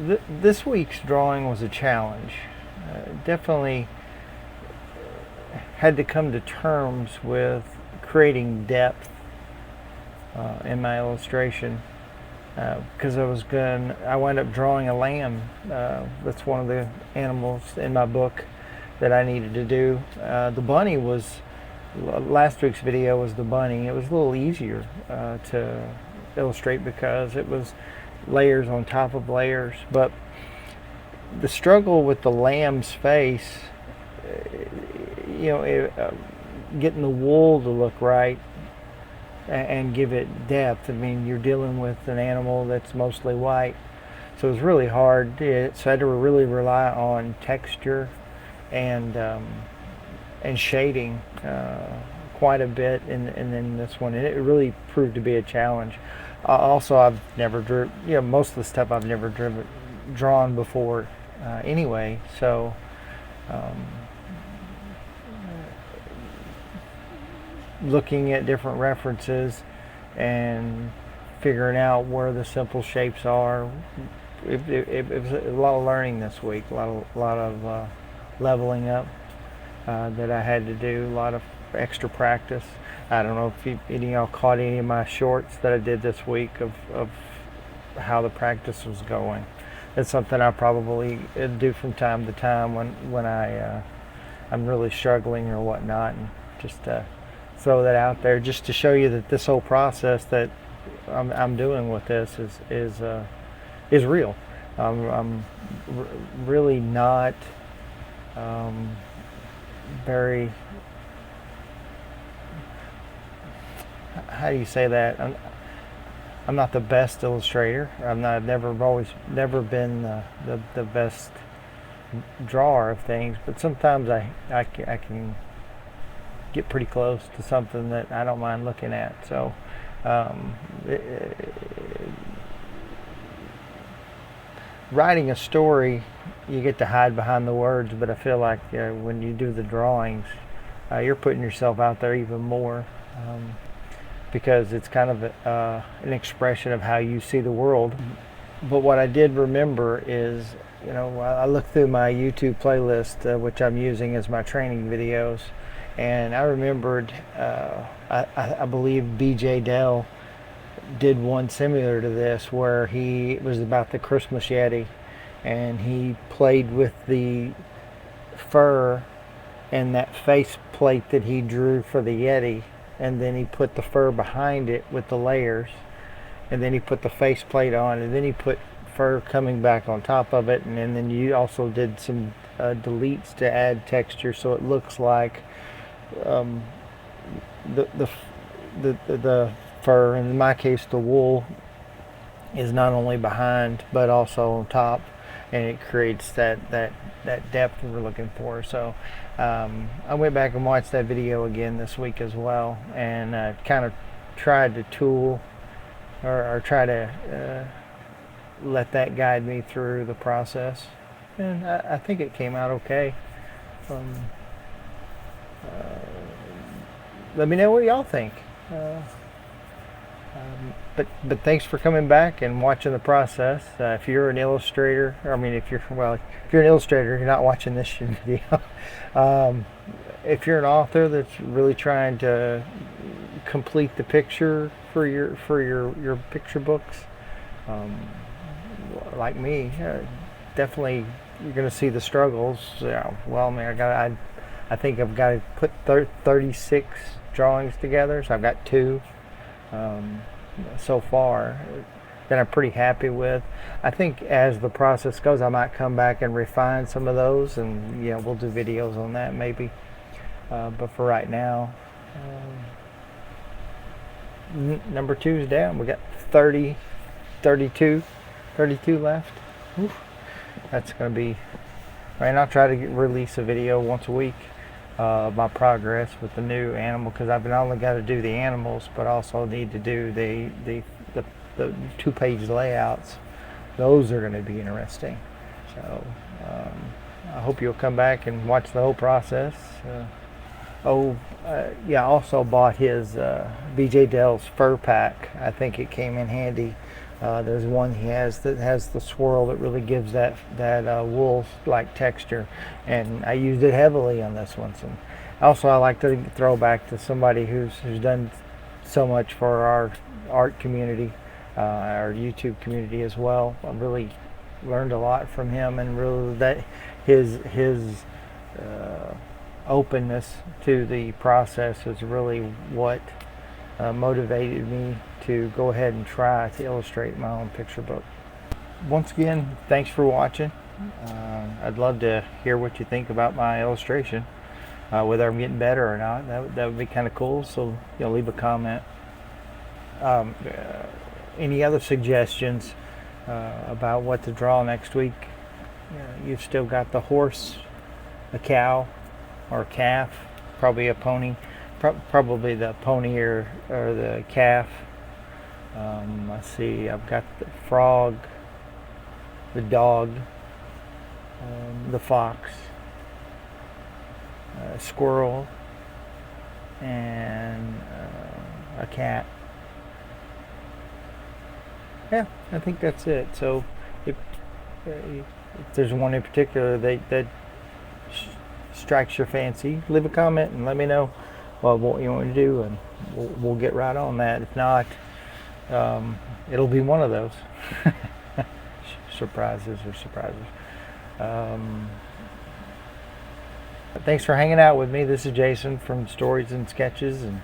This week's drawing was a challenge. Definitely had to come to terms with creating depth in my illustration because I wound up drawing a lamb. That's one of the animals in my book that I needed to do. The bunny was, last week's video was the bunny. It was a little easier to illustrate because it was layers on top of layers, but the struggle with the lamb's face, getting the wool to look right and give it depth. I mean, you're dealing with an animal that's mostly white, so it was really hard. So I had to really rely on texture and shading quite a bit in this one, and it really proved to be a challenge. Also, I've never most of the stuff I've never drawn before anyway, so looking at different references and figuring out where the simple shapes are, it was a lot of learning this week, a lot of leveling up that I had to do, a lot of extra practice. I don't know if any of y'all caught any of my shorts that I did this week of how the practice was going. It's something I probably do from time to time when I'm really struggling or whatnot, and just throw that out there just to show you that this whole process that I'm doing with this is real. I'm really not very, how do you say that? I'm not the best illustrator. I've never been the best drawer of things, but sometimes I can get pretty close to something that I don't mind looking at. So writing a story, you get to hide behind the words, but I feel like when you do the drawings, you're putting yourself out there even more. Because it's kind of an expression of how you see the world. But what I did remember is, I looked through my YouTube playlist, which I'm using as my training videos, and I remembered, I believe BeeJayDeL did one similar to this, where it was about the Christmas Yeti, and he played with the fur and that face plate that he drew for the Yeti, and then he put the fur behind it with the layers, and then he put the face plate on, and then he put fur coming back on top of it, and then you also did some deletes to add texture so it looks like the fur, and in my case the wool, is not only behind but also on top, and it creates that depth we're looking for. So I went back and watched that video again this week as well, and kind of tried to tool or try to let that guide me through the process, and I think it came out okay. Let me know what y'all think. But thanks for coming back and watching the process. If you're an illustrator, if you're an illustrator, you're not watching this video. If you're an author that's really trying to complete the picture for your picture books, like me, definitely you're going to see the struggles. I think I've got to put 36 drawings together, so I've got 2 so far that I'm pretty happy with. I think as the process goes, I might come back and refine some of those, and we'll do videos on that maybe. But for right now, number 2 is down. We got 32 left. Oof. That's going to be, and I'll try to release a video once a week of my progress with the new animal, because I've not only got to do the animals, but also need to do the 2-page layouts. Those are going to be interesting. So I hope you'll come back and watch the whole process. I also bought his BeeJayDeL's fur pack. I think it came in handy There's one he has that has the swirl that really gives that wool-like texture, and I used it heavily on this one. So also, I like to throw back to somebody who's done so much for our art community, our YouTube community as well. I really learned a lot from him, and really that his openness to the process is really what motivated me to go ahead and try to illustrate my own picture book. Once again, thanks for watching. I'd love to hear what you think about my illustration, whether I'm getting better or not. That would be kind of cool, so leave a comment. Any other suggestions about what to draw next week? You've still got the horse, a cow, or a calf, probably a pony. Probably the pony or the calf. Let's see, I've got the frog, the dog, the fox, a squirrel, and a cat. Yeah, I think that's it. So if there's one in particular that strikes your fancy, leave a comment and let me know what you want to do, and we'll get right on that. If not, it'll be one of those surprises. Thanks for hanging out with me. This is Jason from Stories and Sketches, and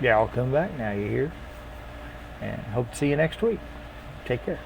yeah, I'll come back now. You hear? And hope to see you next week. Take care.